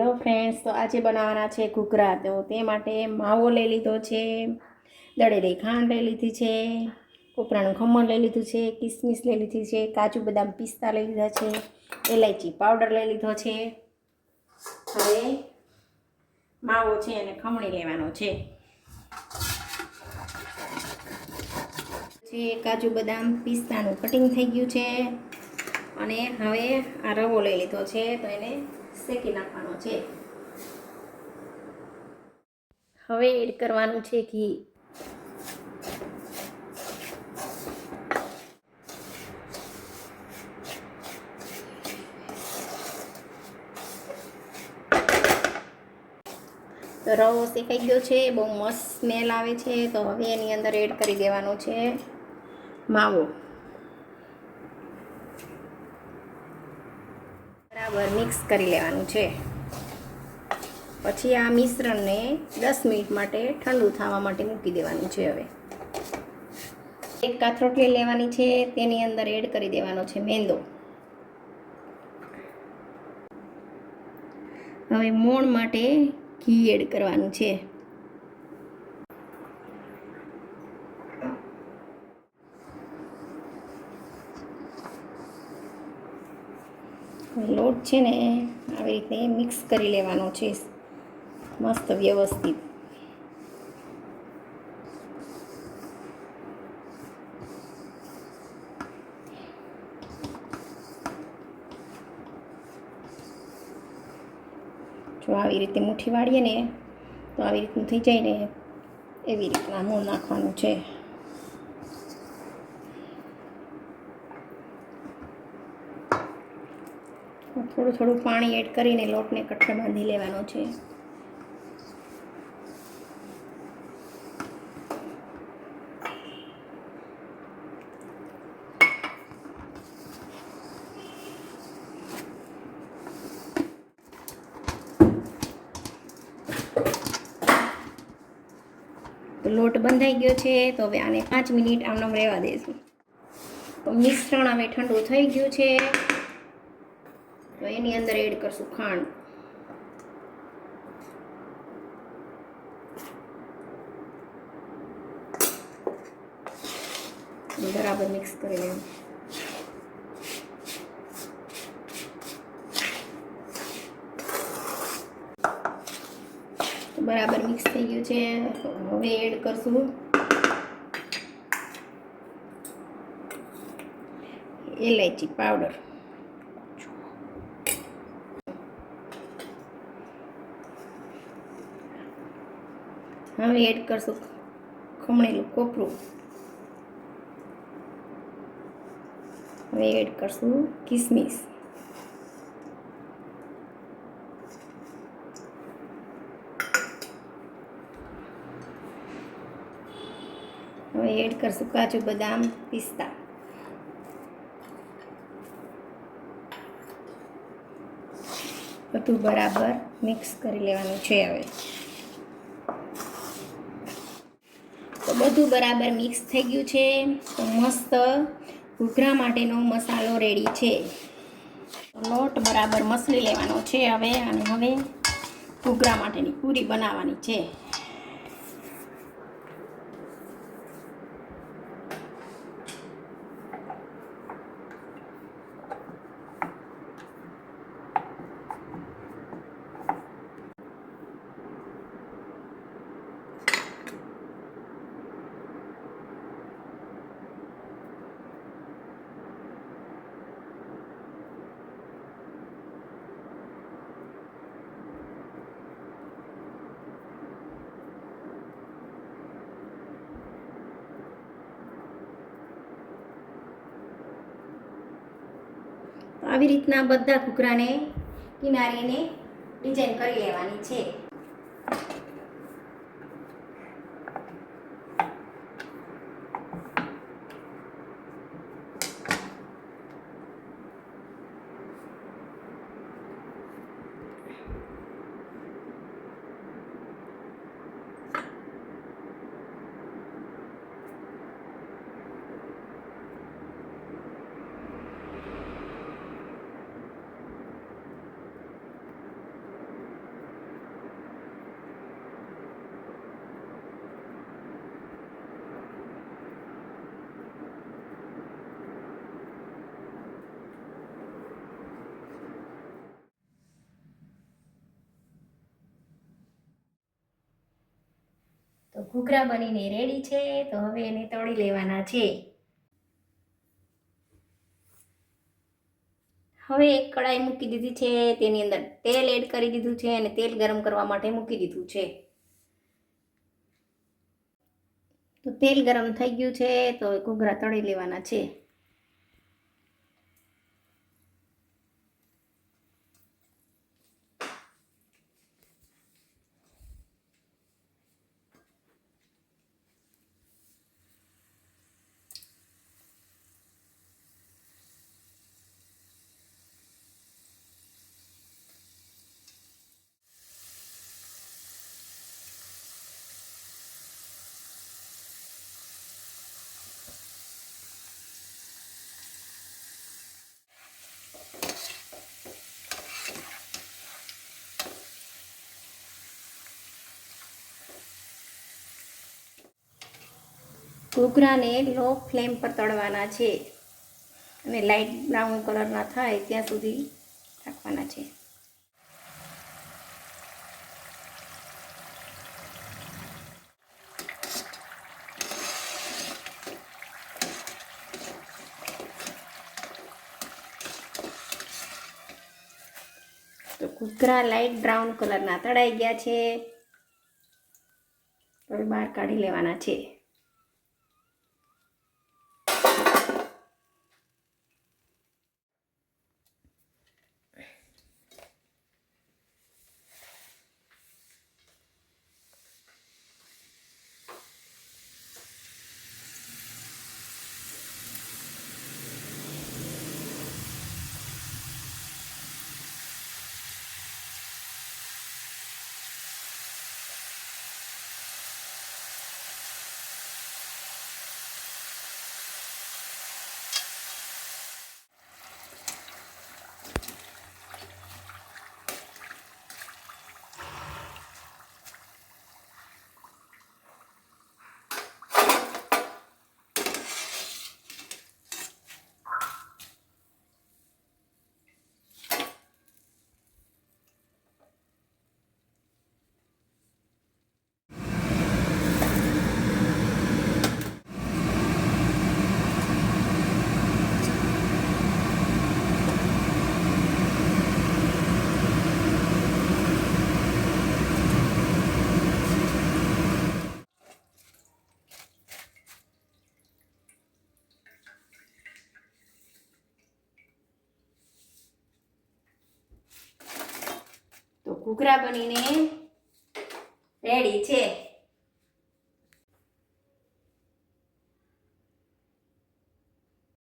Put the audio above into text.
Hello friends, તો આજે બનાવવાના છે ઘૂઘરા. તો તે માટે માવો લઈ લીધો છે, દળેલી ખાંડ લઈ લીધી છે, કોપરાનું ખમણ લઈ લીધું છે, કિસમિસ લઈ લીધી છે, કાજુ બદામ પિસ્તા લઈ લીધા છે, એલાયચી પાવડર લઈ લીધો છે. હવે માવો છે અને ખમણી લેવાનો છે. કાજુ બદામ પિસ્તાનું કટિંગ થઈ ગયું છે અને હવે આ રવો લઈ લીધો છે, તો એને શેકી નાખવાનો છે. હવે એડ કરવાનું છે ઘી. તો રવો શેકાઈ ગયો છે, બહુ મસ્ત સ્મેલ આવે છે. તો હવે એની અંદર એડ કરી દેવાનો છે માવો. બરાબર મિક્સ કરી લેવાનું છે. પછી આ મિશ્રણને 10 મિનિટ માટે ઠંડુ થવા માટે મૂકી દેવાનું છે. હવે એક કાથરોટલી લેવાની છે, તેની અંદર એડ કરી દેવાનો છે મેંદો. હવે મોણ માટે ઘી એડ કરવાનું છે. લોટ છે ને આવી રીતે મિક્સ કરી લેવાનો છે મસ્ત વ્યવસ્થિત. જો આવી રીતે મુઠ્ઠી વાળીએ ને તો આવી રીતનું થઈ જાય ને, એવી રીતના મોણ નાખવાનું છે. થોડું થોડું પાણી એડ કરીને લોટને કઠણ બાંધી લેવાનો છે. તો લોટ બંધાઈ ગયો છે, તો હવે આને 5 મિનિટ આમનામ રહેવા દઈશું. તો મિશ્રણ હવે ઠંડુ થઈ ગયું છે, તો એની અંદર એડ કરશું ખાંડ. બરાબર મિક્સ કરી લેવું. બરાબર મિક્સ થઈ ગયું છે. હવે એડ કરશું એલાયચી પાવડર. હવે એડ કરશું ખમણેલું કોપરું. હવે એડ કરશું કિસમિસ. હવે એડ કરશું કાજુ બદામ પિસ્તા. બધું બરાબર મિક્સ કરી લેવાનું છે. હવે તો બધું બરાબર મિક્સ થઈ ગયું છે. તો મસ્ત ઘૂઘરા માટેનો મસાલો રેડી છે. લોટ બરાબર મસળી લેવાનો છે હવે, અને હવે ઘૂઘરા માટેની પૂરી બનાવવાની છે. આવી રીતના બધા ઘૂઘરાને કિનારીને ડિઝાઇન કરી લેવાની છે. ઘૂઘરા બનીને રેડી છે. તો હવે એને તળી લેવાના છે. હવે એક કડાઈ મૂકી દીધી છે. તેની અંદર તેલ એડ કરી દીધું છે અને તેલ ગરમ કરવા માટે મૂકી દીધું છે. તો તેલ ગરમ થઈ ગયું છે. તો ઘૂઘરા તળી લેવાના છે. ઘૂઘરાને લો ફ્લેમ પર તળવાના છે અને લાઇટ બ્રાઉન કલરના થાય ત્યાં સુધી રાખવાના છે. તો ઘૂઘરા લાઇટ બ્રાઉન કલરના તળાઈ ગયા છે. હવે બહાર કાઢી લેવાના છે. તો ઘૂઘરા બનીને રેડી છે.